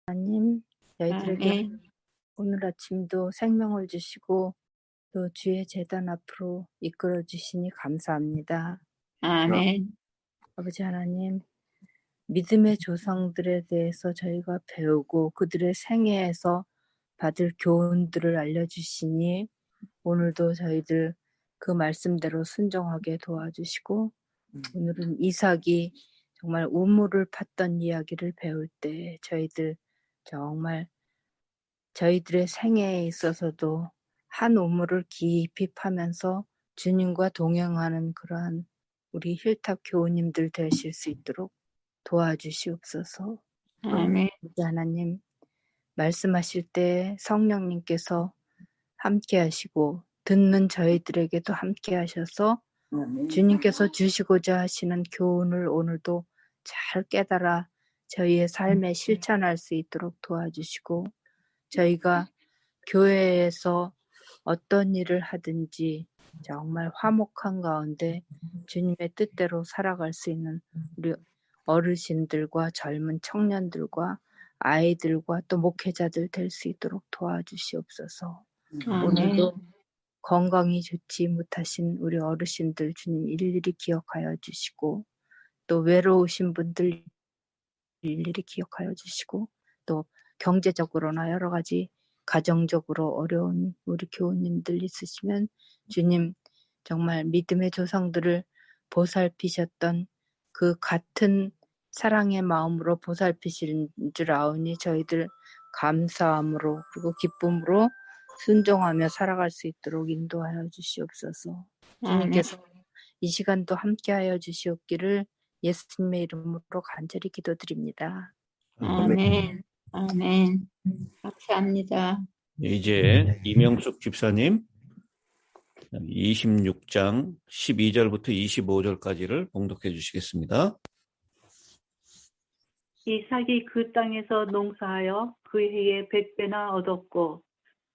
하나님, 저희들에게 아멘. 오늘 아침도 생명을 주시고 또 주의 제단 앞으로 이끌어 주시니 감사합니다. 아멘. 아버지 하나님, 믿음의 조상들에 대해서 저희가 배우고 그들의 생애에서 받을 교훈들을 알려주시니 오늘도 저희들 그 말씀대로 순종하게 도와주시고, 오늘은 이삭이 정말 우물을 팠던 이야기를 배울 때 저희들 정말 저희들의 생애에 있어서도 한 우물을 깊이 파면서 주님과 동행하는 그러한 우리 힐탑 교우님들 되실 수 있도록 도와주시옵소서. 아멘. 우리 하나님, 말씀하실 때 성령님께서 함께 하시고 듣는 저희들에게도 함께 하셔서 주님께서 주시고자 하시는 교훈을 오늘도 잘 깨달아 저희의 삶에 실천할 수 있도록 도와주시고, 저희가 교회에서 어떤 일을 하든지 정말 화목한 가운데 주님의 뜻대로 살아갈 수 있는 우리 어르신들과 젊은 청년들과 아이들과 또 목회자들 될 수 있도록 도와주시옵소서. 오늘도 건강이 좋지 못하신 우리 어르신들 주님 일일이 기억하여 주시고, 또 외로우신 분들 일일이 기억하여 주시고, 또 경제적으로나 여러 가지 가정적으로 어려운 우리 교우님들 있으시면 주님 정말 믿음의 조상들을 보살피셨던 그 같은 사랑의 마음으로 보살피신 줄 아오니 저희들 감사함으로 그리고 기쁨으로 순종하며 살아갈 수 있도록 인도하여 주시옵소서. 주님께서 이 시간도 함께하여 주시옵기를 예수님의 이름으로 간절히 기도드립니다. 아멘. 아멘. 감사합니다. 이제 이명숙 집사님 26장 12절부터 25절까지를 봉독해 주시겠습니다. 이삭이 그 땅에서 농사하여 그 해에 100배나 얻었고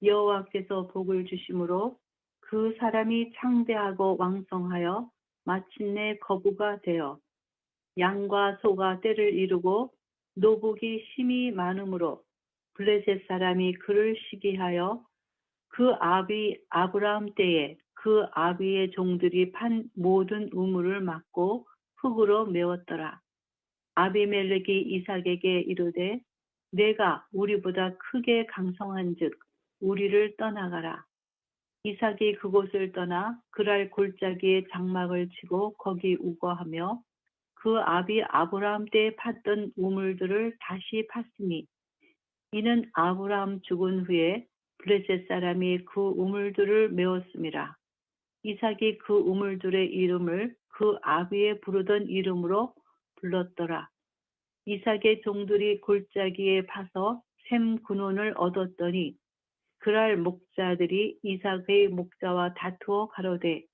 여호와께서 복을 주심으로 그 사람이 창대하고 왕성하여 마침내 거부가 되어 양과 소가 때를 이루고 노복이 심히 많으므로 블레셋 사람이 그를 시기하여 그 아비 아브라함 때에 그 아비의 종들이 판 모든 우물을 막고 흙으로 메웠더라. 아비멜렉이 이삭에게 이르되 내가 우리보다 크게 강성한즉 우리를 떠나가라. 이삭이 그곳을 떠나 그랄 골짜기에 장막을 치고 거기 우거하며 그 아비 아브라함 때에 팠던 우물들을 다시 팠으니 이는 아브라함 죽은 후에 블레셋 사람이 그 우물들을 메웠음이라. 이삭이 그 우물들의 이름을 그 아비의 부르던 이름으로 불렀더라. 이삭의 종들이 골짜기에 파서 샘 근원을 얻었더니 그랄 목자들이 이삭의 목자와 다투어 가로되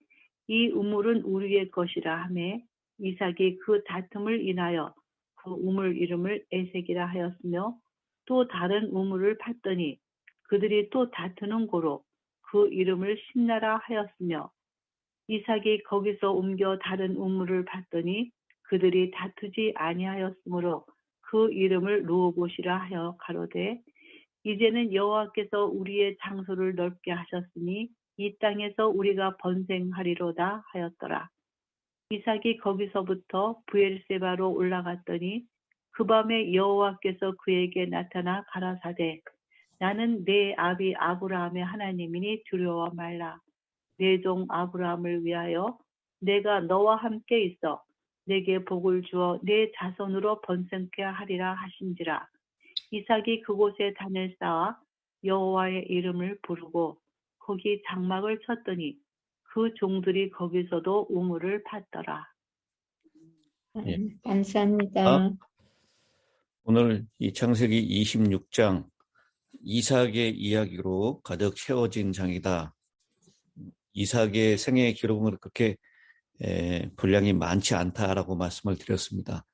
이 우물은 우리의 것이라 하매 이삭이 그 다툼을 인하여 그 우물 이름을 에색이라 하였으며 또 다른 우물을 팠더니 그들이 또 다투는 고로 그 이름을 신나라 하였으며 이삭이 거기서 옮겨 다른 우물을 팠더니 그들이 다투지 아니하였으므로 그 이름을 르호봇이라 하여 가로되 이제는 여호와께서 우리의 장소를 넓게 하셨으니 이 땅에서 우리가 번생하리로다 하였더라. 이삭이 거기서부터 브엘세바로 올라갔더니 그 밤에 여호와께서 그에게 나타나 가라사대 나는 내 아비 아브라함의 하나님이니 두려워 말라. 내 종 아브라함을 위하여 내가 너와 함께 있어 내게 복을 주어 내 자손으로 번성케 하리라 하신지라. 이삭이 그곳에 단을 쌓아 여호와의 이름을 부르고 거기 장막을 쳤더니 그 종들이 거기서도 우물을 팠더라. 예. 감사합니다. 오늘 이 창세기 26장 이삭의 이야기로 가득 채워진 장이다. 이삭의 생애 기록은 그렇게 분량이 많지 않다라고 말씀을 드렸습니다.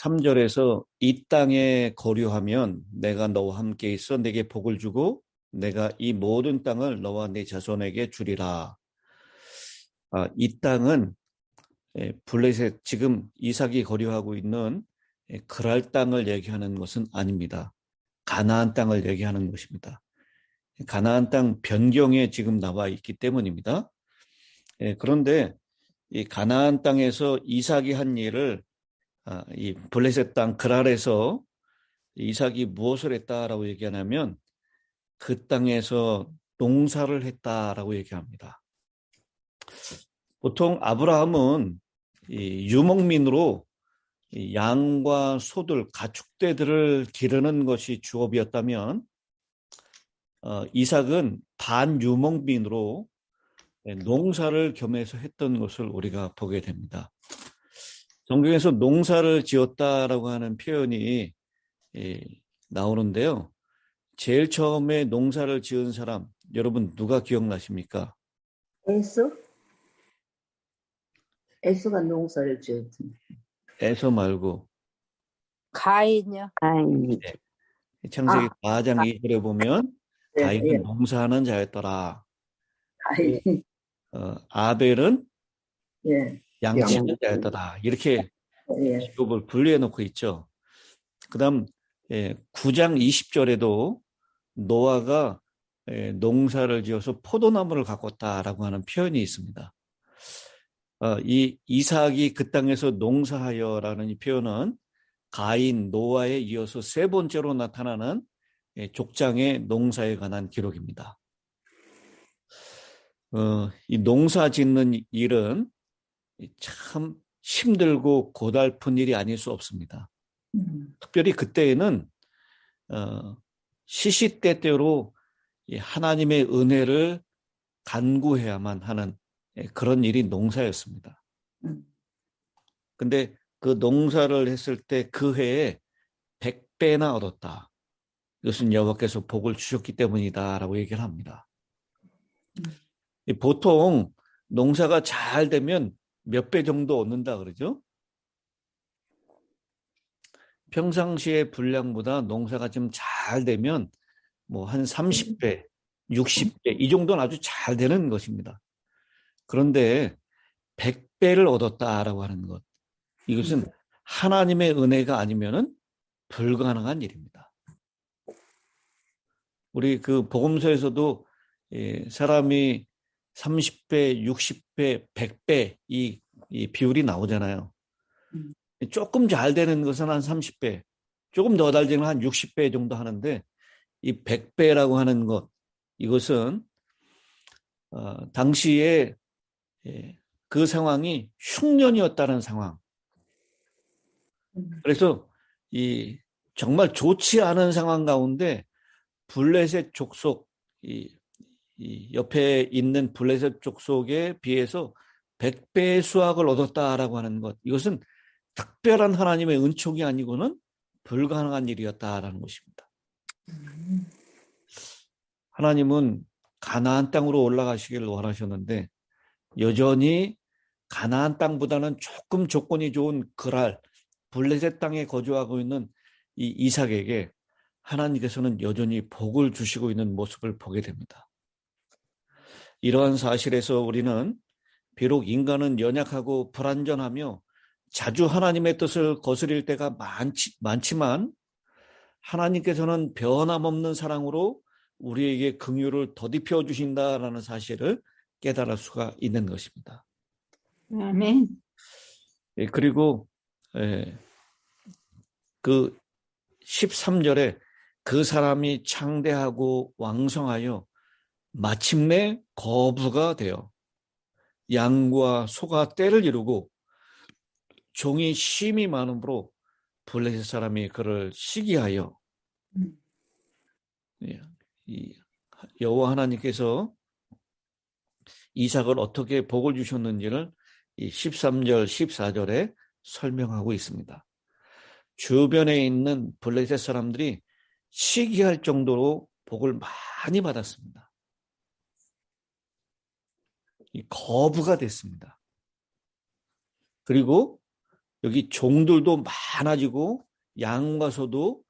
3절에서 이 땅에 거류하면 내가 너와 함께 있어 내게 복을 주고 내가 이 모든 땅을 너와 네 자손에게 주리라. 이 땅은 블레셋, 지금 이삭이 거류하고 있는 그랄 땅을 얘기하는 것은 아닙니다. 가나안 땅을 얘기하는 것입니다. 가나안 땅 변경에 지금 나와 있기 때문입니다. 그런데 이 가나안 땅에서 이삭이 한 일을 이 블레셋 땅 그랄에서 이삭이 무엇을 했다라고 얘기하냐면 그 땅에서 농사를 했다라고 얘기합니다. 보통 아브라함은 이 유목민으로 이 양과 소들, 가축대들을 기르는 것이 주업이었다면 이삭은 반유목민으로 농사를 겸해서 했던 것을 우리가 보게 됩니다. 성경에서 농사를 지었다라고 하는 표현이 나오는데요. 제일 처음에 농사를 지은 사람, 여러분 누가 기억나십니까? 에서? 에서가 농사를 지었지. 에서 말고 가인이요. 아니. 창세기 4장 2절에 보면 네, 가인은 예. 농사하는 자였더라. 아니. 아벨은 예. 양치는 자였더라. 이렇게 예. 직업을 분류해 놓고 있죠. 그 다음 9장 20절에도 노아가 농사를 지어서 포도나무를 가꿨다라고 하는 표현이 있습니다. 이 이삭이 그 땅에서 농사하여라는 이 표현은 가인, 노아에 이어서 세 번째로 나타나는 족장의 농사에 관한 기록입니다. 이 농사 짓는 일은 참 힘들고 고달픈 일이 아닐 수 없습니다. 특별히 그때에는 시시때때로 하나님의 은혜를 간구해야만 하는 그런 일이 농사였습니다. 근데 그 농사를 했을 때 그 해에 100배나 얻었다. 이것은 여호와께서 복을 주셨기 때문이다라고 얘기를 합니다. 보통 농사가 잘 되면 몇 배 정도 얻는다 그러죠? 평상시의 분량보다 농사가 좀 잘 되면 뭐 한 30배, 60배 이 정도는 아주 잘 되는 것입니다. 그런데 100배를 얻었다라고 하는 것, 이것은 하나님의 은혜가 아니면은 불가능한 일입니다. 우리 그 복음서에서도 사람이 30배, 60배, 100배 이 비율이 나오잖아요. 조금 잘 되는 것은 한 30배, 조금 더 잘 되는 한 60배 정도 하는데 이 100배라고 하는 것, 이것은 당시에 그 상황이 흉년이었다는 상황. 그래서 이 정말 좋지 않은 상황 가운데 블레셋 족속, 이 옆에 있는 블레셋 족속에 비해서 100배의 수확을 얻었다라고 하는 것, 이것은 특별한 하나님의 은총이 아니고는 불가능한 일이었다라는 것입니다. 하나님은 가나안 땅으로 올라가시기를 원하셨는데 여전히 가나안 땅보다는 조금 조건이 좋은 그랄, 블레셋 땅에 거주하고 있는 이 이삭에게 하나님께서는 여전히 복을 주시고 있는 모습을 보게 됩니다. 이러한 사실에서 우리는 비록 인간은 연약하고 불완전하며 자주 하나님의 뜻을 거스릴 때가 많지만 하나님께서는 변함없는 사랑으로 우리에게 긍휼을 더디펴 주신다라는 사실을 깨달을 수가 있는 것입니다. 아멘. 그리고 그 13절에 그 사람이 창대하고 왕성하여 마침내 거부가 되어 양과 소가 떼를 이루고 종이 심이 많음으로 블레셋 사람이 그를 시기하여 여호와 하나님께서 이삭을 어떻게 복을 주셨는지를 이 13절, 14절에 설명하고 있습니다. 주변에 있는 블레셋 사람들이 시기할 정도로 복을 많이 받았습니다. 거부가 됐습니다. 그리고 여기 종들도 많아지고 양과 소도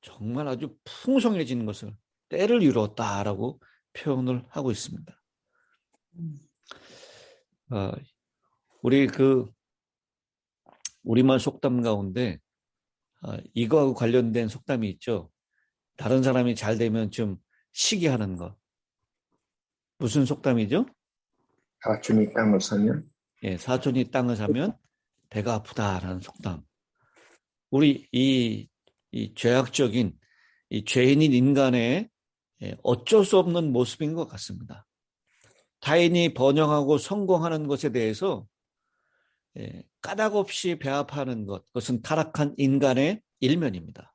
정말 아주 풍성해지는 것을 때를 이루었다라고 표현을 하고 있습니다. 우리 우리말 속담 가운데 이거하고 관련된 속담이 있죠. 다른 사람이 잘 되면 좀 시기하는 것. 무슨 속담이죠? 사촌이 땅을 사면 예, 사촌이 땅을 사면 배가 아프다라는 속담. 우리 이 죄악적인 이 죄인인 인간의 어쩔 수 없는 모습인 것 같습니다. 타인이 번영하고 성공하는 것에 대해서 까닭없이 배합하는 것, 그것은 타락한 인간의 일면입니다.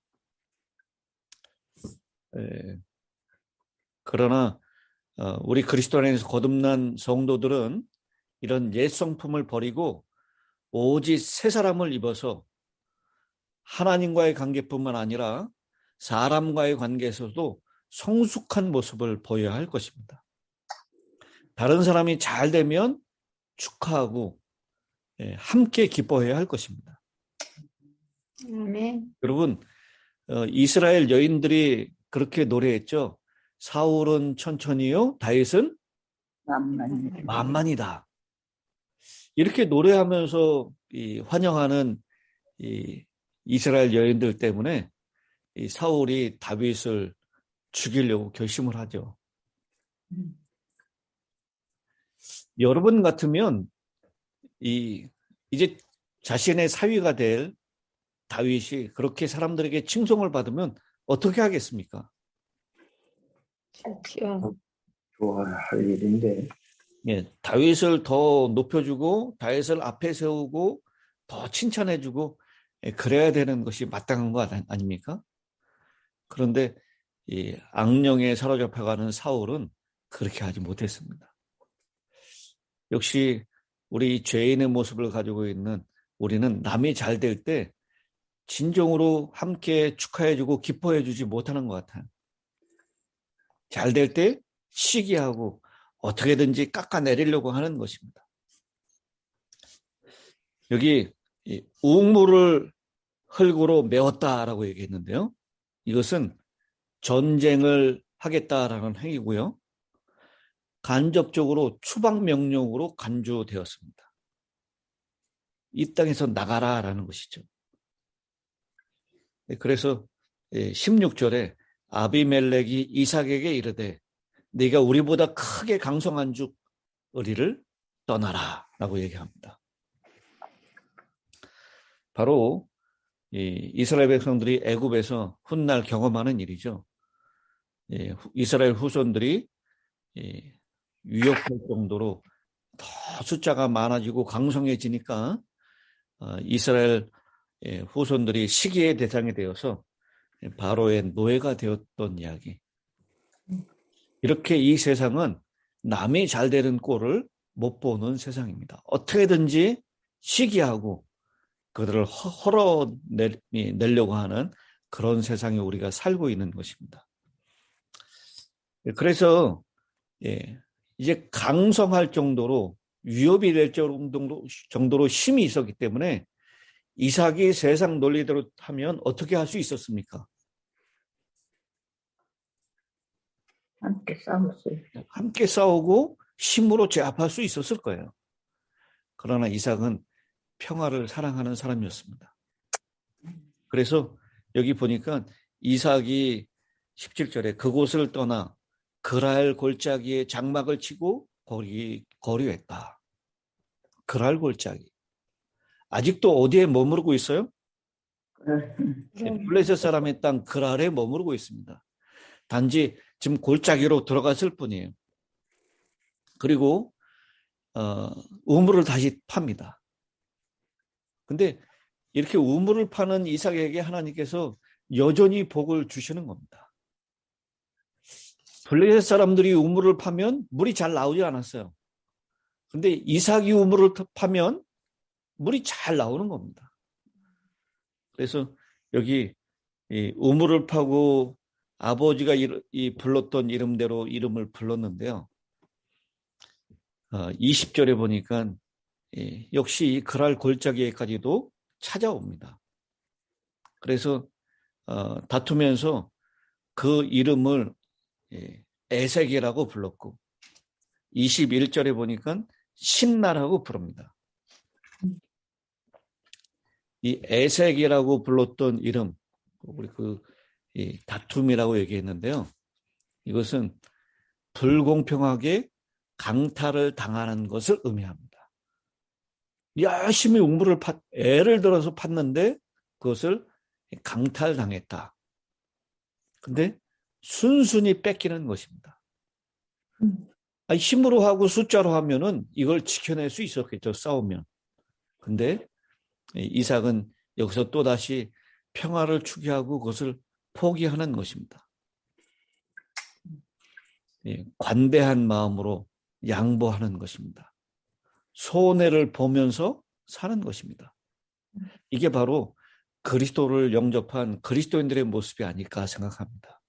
그러나 우리 그리스도 안에서 거듭난 성도들은 이런 옛 성품을 버리고 오직 새 사람을 입어서 하나님과의 관계뿐만 아니라 사람과의 관계에서도 성숙한 모습을 보여야 할 것입니다. 다른 사람이 잘 되면 축하하고 함께 기뻐해야 할 것입니다. 아멘. 여러분, 이스라엘 여인들이 그렇게 노래했죠. 사울은 천천히요, 다윗은 만만이다. 이렇게 노래하면서 환영하는 이스라엘 여인들 때문에 사울이 다윗을 죽이려고 결심을 하죠. 여러분 같으면 이제 자신의 사위가 될 다윗이 그렇게 사람들에게 칭송을 받으면 어떻게 하겠습니까? 좋아할 일인데. 예, 다윗을 더 높여주고 다윗을 앞에 세우고 더 칭찬해주고 그래야 되는 것이 마땅한 거 아닙니까? 그런데 이 악령에 사로잡혀가는 사울은 그렇게 하지 못했습니다. 역시 우리 죄인의 모습을 가지고 있는 우리는 남이 잘 될 때 진정으로 함께 축하해주고 기뻐해주지 못하는 것 같아요. 잘 될 때 시기하고 어떻게든지 깎아내리려고 하는 것입니다. 여기 우물을 흙으로 메웠다라고 얘기했는데요. 이것은 전쟁을 하겠다라는 행위고요. 간접적으로 추방 명령으로 간주되었습니다. 이 땅에서 나가라라는 것이죠. 그래서 16절에 아비멜렉이 이삭에게 이르되 네가 우리보다 크게 강성한 즉 우리를 떠나라 라고 얘기합니다. 바로 이스라엘 백성들이 애굽에서 훗날 경험하는 일이죠. 이스라엘 후손들이 위협할 정도로 더 숫자가 많아지고 강성해지니까 이스라엘 후손들이 시기의 대상이 되어서 바로의 노예가 되었던 이야기. 이렇게 이 세상은 남이 잘 되는 꼴을 못 보는 세상입니다. 어떻게든지 시기하고 그들을 헐어내려고 하는 그런 세상에 우리가 살고 있는 것입니다. 그래서 이제 강성할 정도로 위협이 될 정도로 힘이 있었기 때문에 이삭이 세상 논리대로 하면 어떻게 할 수 있었습니까? 함께 싸우고 힘으로 제압할 수 있었을 거예요. 그러나 이삭은 평화를 사랑하는 사람이었습니다. 그래서 여기 보니까 이삭이 17절에 그곳을 떠나 그랄 골짜기에 장막을 치고 거류했다. 그랄 골짜기. 아직도 어디에 머무르고 있어요? 블레셋 사람의 땅 그랄에 머무르고 있습니다. 단지 지금 골짜기로 들어갔을 뿐이에요. 그리고 우물을 다시 팝니다. 근데 이렇게 우물을 파는 이삭에게 하나님께서 여전히 복을 주시는 겁니다. 블레셋 사람들이 우물을 파면 물이 잘 나오지 않았어요. 근데 이삭이 우물을 파면 물이 잘 나오는 겁니다. 그래서 여기 우물을 파고 아버지가 불렀던 이름대로 이름을 불렀는데요. 20절에 보니까 역시 그랄 골짜기에까지도 찾아옵니다. 그래서 다투면서 그 이름을 에색이라고 불렀고 21절에 보니까 신나라고 부릅니다. 이 에색이라고 불렀던 이름, 우리 이 다툼이라고 얘기했는데요. 이것은 불공평하게 강탈을 당하는 것을 의미합니다. 열심히 애를 들어서 팠는데 그것을 강탈당했다. 근데 순순히 뺏기는 것입니다. 힘으로 하고 숫자로 하면은 이걸 지켜낼 수 있었겠죠, 싸우면. 근데 이삭은 여기서 또다시 평화를 추구하고 그것을 포기하는 것입니다. 관대한 마음으로 양보하는 것입니다. 손해를 보면서 사는 것입니다. 이게 바로 그리스도를 영접한 그리스도인들의 모습이 아닐까 생각합니다.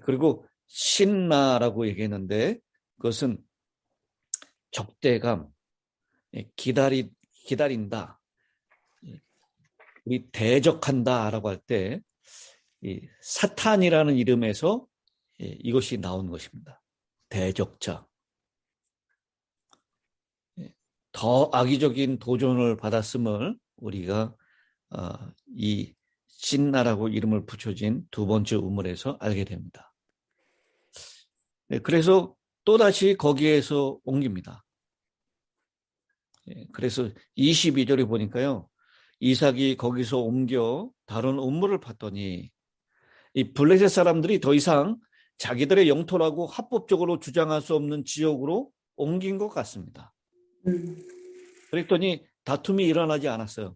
그리고 신나라고 얘기했는데 그것은 적대감, 기다린다, 우리 대적한다라고 할 때 사탄이라는 이름에서 이것이 나온 것입니다. 대적자. 더 악의적인 도전을 받았음을 우리가 이 신나라고 이름을 붙여진 두 번째 우물에서 알게 됩니다. 그래서 또다시 거기에서 옮깁니다. 그래서 22절에 보니까요. 이삭이 거기서 옮겨 다른 우물을 팠더니 이 블레셋 사람들이 더 이상 자기들의 영토라고 합법적으로 주장할 수 없는 지역으로 옮긴 것 같습니다. 그랬더니 다툼이 일어나지 않았어요.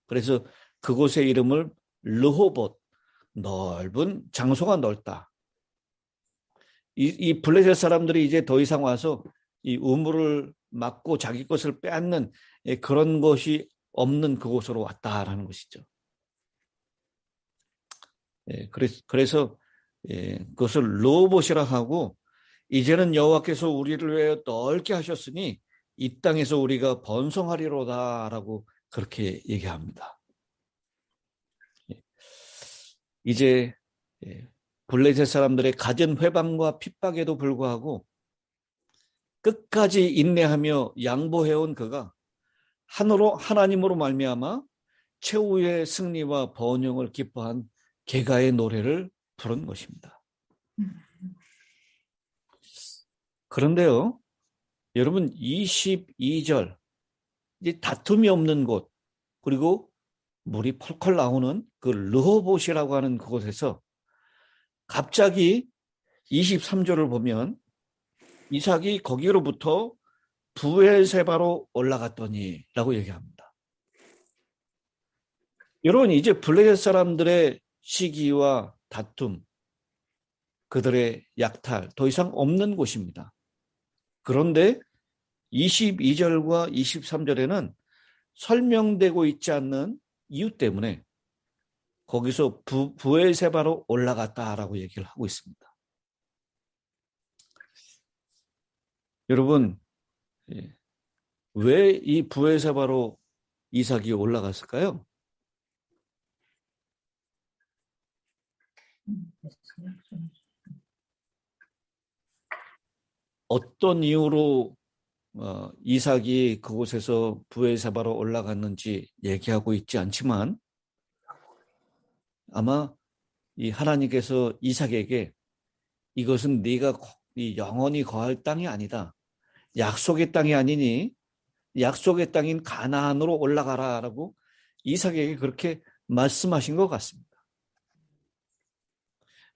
그래서 그곳의 이름을 르호봇, 넓은 장소가 넓다. 이 블레셋 사람들이 이제 더 이상 와서 이 우물을 막고 자기 것을 빼앗는 그런 것이 없는 그곳으로 왔다라는 것이죠. 그래서 그것을 르호봇이라 하고 이제는 여호와께서 우리를 위하여 넓게 하셨으니 이 땅에서 우리가 번성하리로다라고 그렇게 얘기합니다. 이제 블레셋 사람들의 갖은 회방과 핍박에도 불구하고 끝까지 인내하며 양보해온 그가 하나님으로 말미암아 최후의 승리와 번영을 기뻐한 개가의 노래를 부른 것입니다. 그런데요, 여러분 22절 이제 다툼이 없는 곳 그리고 물이 펄펄 나오는 그 르호봇이라고 하는 그곳에서 갑자기 23절을 보면 이삭이 거기로부터 브엘세바로 올라갔더니 라고 얘기합니다. 여러분 이제 블레셋 사람들의 시기와 다툼, 그들의 약탈 더 이상 없는 곳입니다. 그런데 22절과 23절에는 설명되고 있지 않는 이유 때문에 거기서 브엘세바로 올라갔다라고 얘기를 하고 있습니다. 여러분, 왜 이 브엘세바로 이삭이 올라갔을까요? 어떤 이유로 이삭이 그곳에서 브엘세바로 올라갔는지 얘기하고 있지 않지만 아마 이 하나님께서 이삭에게 이것은 네가 영원히 거할 땅이 아니다. 약속의 땅이 아니니 약속의 땅인 가나안으로 올라가라라고 이삭에게 그렇게 말씀하신 것 같습니다.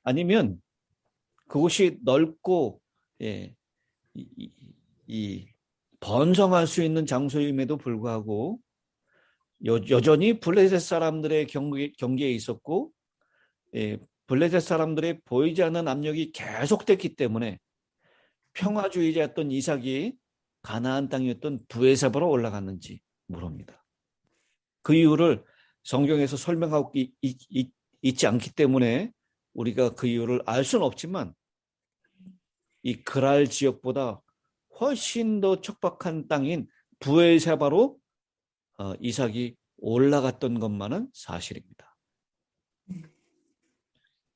아니면 그곳이 넓고 번성할 수 있는 장소임에도 불구하고 여전히 블레셋 사람들의 경계에 있었고 블레셋 사람들의 보이지 않는 압력이 계속됐기 때문에 평화주의자였던 이삭이 가나안 땅이었던 브엘세바로 올라갔는지 물습니다. 그 이유를 성경에서 설명하고 있지 않기 때문에 우리가 그 이유를 알 수는 없지만 이 그랄 지역보다 훨씬 더 척박한 땅인 브엘세바로 이삭이 올라갔던 것만은 사실입니다.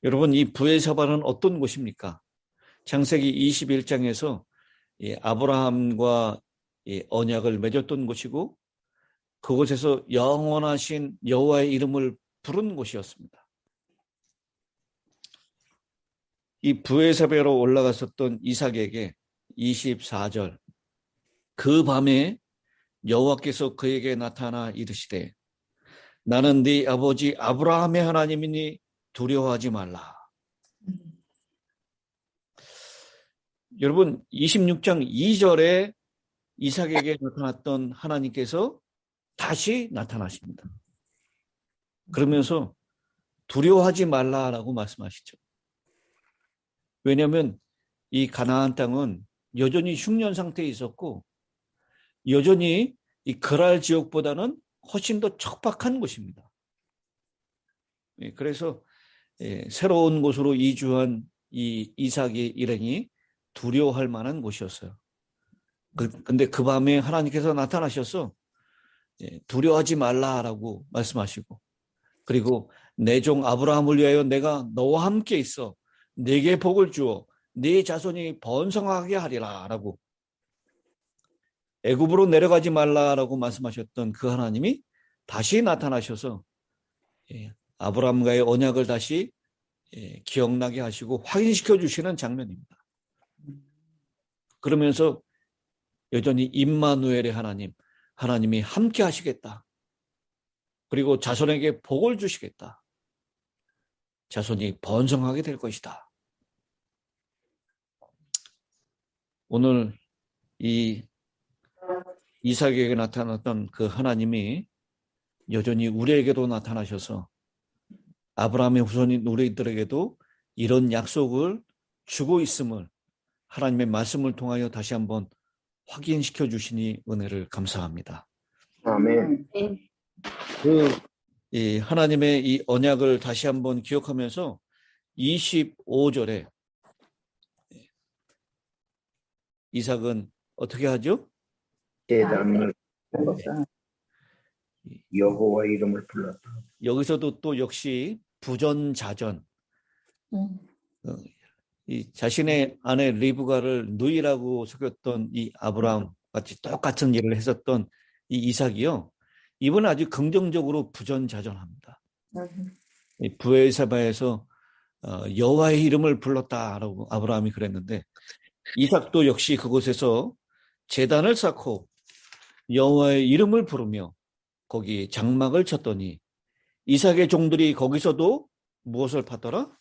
여러분 이 브엘세바는 어떤 곳입니까? 창세기 21장에서 아브라함과 언약을 맺었던 곳이고 그곳에서 영원하신 여호와의 이름을 부른 곳이었습니다. 이 브에세바로 올라갔었던 이삭에게 24절, 그 밤에 여호와께서 그에게 나타나 이르시되 나는 네 아버지 아브라함의 하나님이니 두려워하지 말라. 여러분 26장 2절에 이삭에게 나타났던 하나님께서 다시 나타나십니다. 그러면서 두려워하지 말라라고 말씀하시죠. 왜냐하면 이 가나안 땅은 여전히 흉년 상태에 있었고 여전히 이 그랄 지역보다는 훨씬 더 척박한 곳입니다. 그래서 새로운 곳으로 이주한 이 이삭의 일행이 두려워할 만한 곳이었어요. 근데 그 밤에 하나님께서 나타나셔서 두려워하지 말라라고 말씀하시고, 그리고 내 종 아브라함을 위하여 내가 너와 함께 있어 네게 복을 주어 네 자손이 번성하게 하리라라고, 애굽으로 내려가지 말라라고 말씀하셨던 그 하나님이 다시 나타나셔서 아브라함과의 언약을 다시 기억나게 하시고 확인시켜 주시는 장면입니다. 그러면서 여전히 임마누엘의 하나님이 함께 하시겠다. 그리고 자손에게 복을 주시겠다. 자손이 번성하게 될 것이다. 오늘 이 이삭에게 나타났던 그 하나님이 여전히 우리에게도 나타나셔서 아브라함의 후손인 우리들에게도 이런 약속을 주고 있음을 하나님의 말씀을 통하여 다시 한번 확인시켜 주시니 은혜를 감사합니다. 아멘. 이 하나님의 이 언약을 다시 한번 기억하면서 25절에 이삭은 어떻게 하죠? 제단을 여호와 이름을 불렀다. 여기서도 또 역시 부전자전, 이 자신의 아내 리브가를 누이라고 속였던 이 아브라함 같이 똑같은 일을 했었던 이 이삭이요, 이번에 아주 긍정적으로 부전자전합니다. 이 브에세바에서 여호와의 이름을 불렀다라고 아브라함이 그랬는데, 이삭도 역시 그곳에서 제단을 쌓고 여호와의 이름을 부르며 거기 장막을 쳤더니 이삭의 종들이 거기서도 무엇을 팠더라?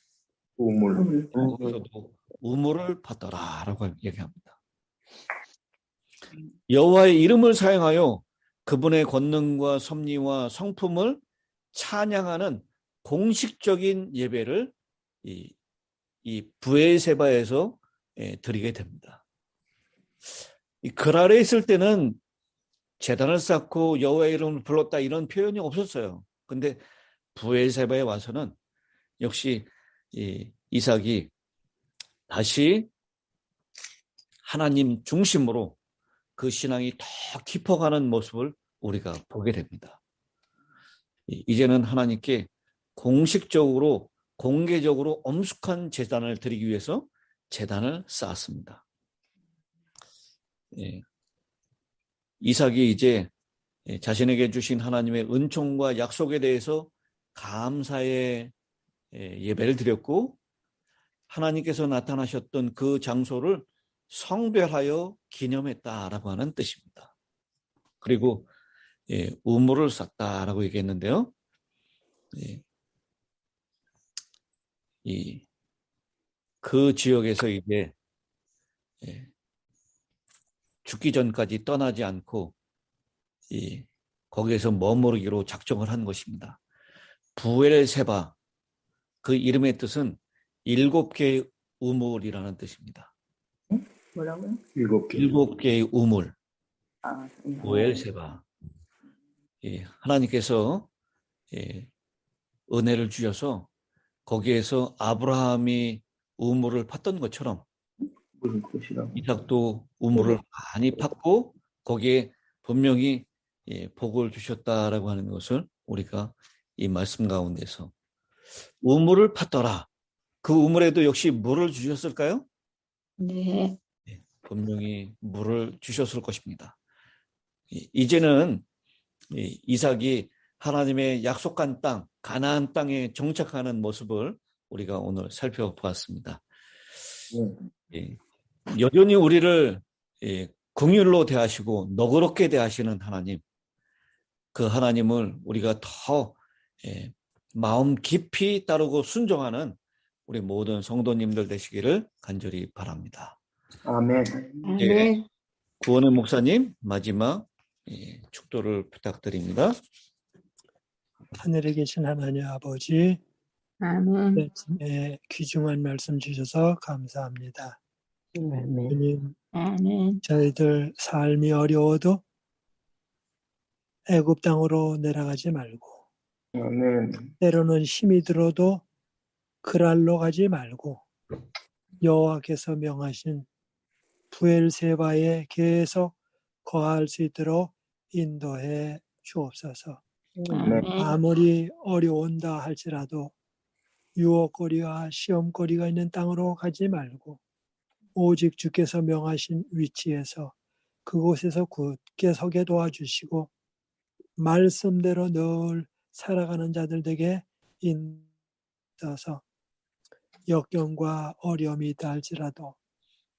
거기서도 우물을 팠더라라고 얘기합니다. 여호와의 이름을 사용하여 그분의 권능과 섭리와 성품을 찬양하는 공식적인 예배를 이 브에세바에서 드리게 됩니다. 이 그랄에 있을 때는 제단을 쌓고 여호와의 이름을 불렀다 이런 표현이 없었어요. 근데 브에세바에 와서는 역시 이삭이 다시 하나님 중심으로 그 신앙이 더 깊어가는 모습을 우리가 보게 됩니다. 이제는 하나님께 공식적으로 공개적으로 엄숙한 제단을 드리기 위해서 제단을 쌓았습니다. 이삭이 이제 자신에게 주신 하나님의 은총과 약속에 대해서 감사의 예배를 드렸고, 하나님께서 나타나셨던 그 장소를 성별하여 기념했다라고 하는 뜻입니다. 그리고 우물을 쌌다라고 얘기했는데요. 그 지역에서 이제 죽기 전까지 떠나지 않고 거기에서 머무르기로 작정을 한 것입니다. 브엘세바, 그 이름의 뜻은 7개의 우물이라는 뜻입니다. 뭐라고요? 7개. 7개의 우물. 예. 브엘세바. 하나님께서 은혜를 주셔서 거기에서 아브라함이 우물을 팠던 것처럼 이삭도 우물을 많이 팠고 거기에 분명히 복을 주셨다라고 하는 것을 우리가 이 말씀 가운데서, 우물을 팠더라. 그 우물에도 역시 물을 주셨을까요? 네. 분명히 물을 주셨을 것입니다. 이제는 이삭이 하나님의 약속한 땅, 가나안 땅에 정착하는 모습을 우리가 오늘 살펴보았습니다. 여전히 우리를 긍휼로 대하시고 너그럽게 대하시는 하나님, 그 하나님을 우리가 더 마음 깊이 따르고 순종하는 우리 모든 성도님들 되시기를 간절히 바랍니다. 아멘. 아멘. 구원의 목사님 마지막 축도를 부탁드립니다. 하늘에 계신 하나님 아버지, 아멘. 귀중한 말씀 주셔서 감사합니다. 아멘. 주님, 아멘. 저희들 삶이 어려워도 애굽 땅으로 내려가지 말고, 아멘. 때로는 힘이 들어도 그랄로 가지 말고 여호와께서 명하신 부엘세바에 계속 거할 수 있도록 인도해 주옵소서. 아멘. 아무리 어려운다 할지라도 유혹거리와 시험거리가 있는 땅으로 가지 말고 오직 주께서 명하신 위치에서 그곳에서 굳게 서게 도와주시고 말씀대로 늘 살아가는 자들에게 인도서 역경과 어려움이 있다 할지라도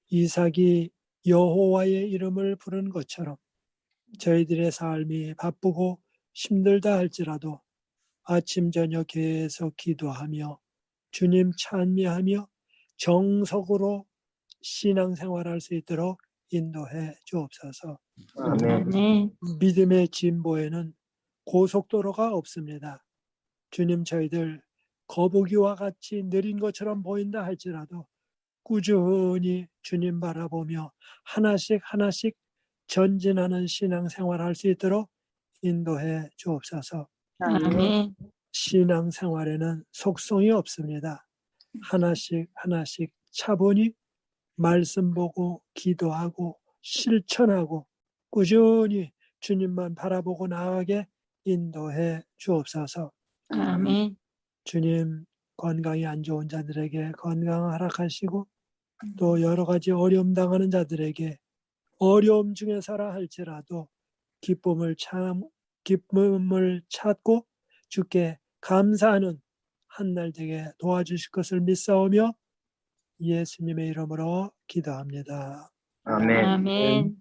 이삭이 여호와의 이름을 부른 것처럼 저희들의 삶이 바쁘고 힘들다 할지라도 아침 저녁 계속 기도하며 주님 찬미하며 정석으로 신앙생활할 수 있도록 인도해 주옵소서. 아멘. 아멘. 믿음의 진보에는 고속도로가 없습니다. 주님, 저희들 거북이와 같이 느린 것처럼 보인다 할지라도 꾸준히 주님 바라보며 하나씩 하나씩 전진하는 신앙생활할 수 있도록 인도해 주옵소서. 아멘. 신앙생활에는 속성이 없습니다. 하나씩 하나씩 차분히 말씀 보고 기도하고 실천하고 꾸준히 주님만 바라보고 나아가게 인도해 주옵소서. 아멘. 주님, 건강이 안 좋은 자들에게 건강을 허락하시고 또 여러 가지 어려움 당하는 자들에게 어려움 중에서라 할지라도 기쁨을 찾고 주께 감사하는 한날 되게 도와주실 것을 믿사오며 예수님의 이름으로 기도합니다. 아멘. 아멘.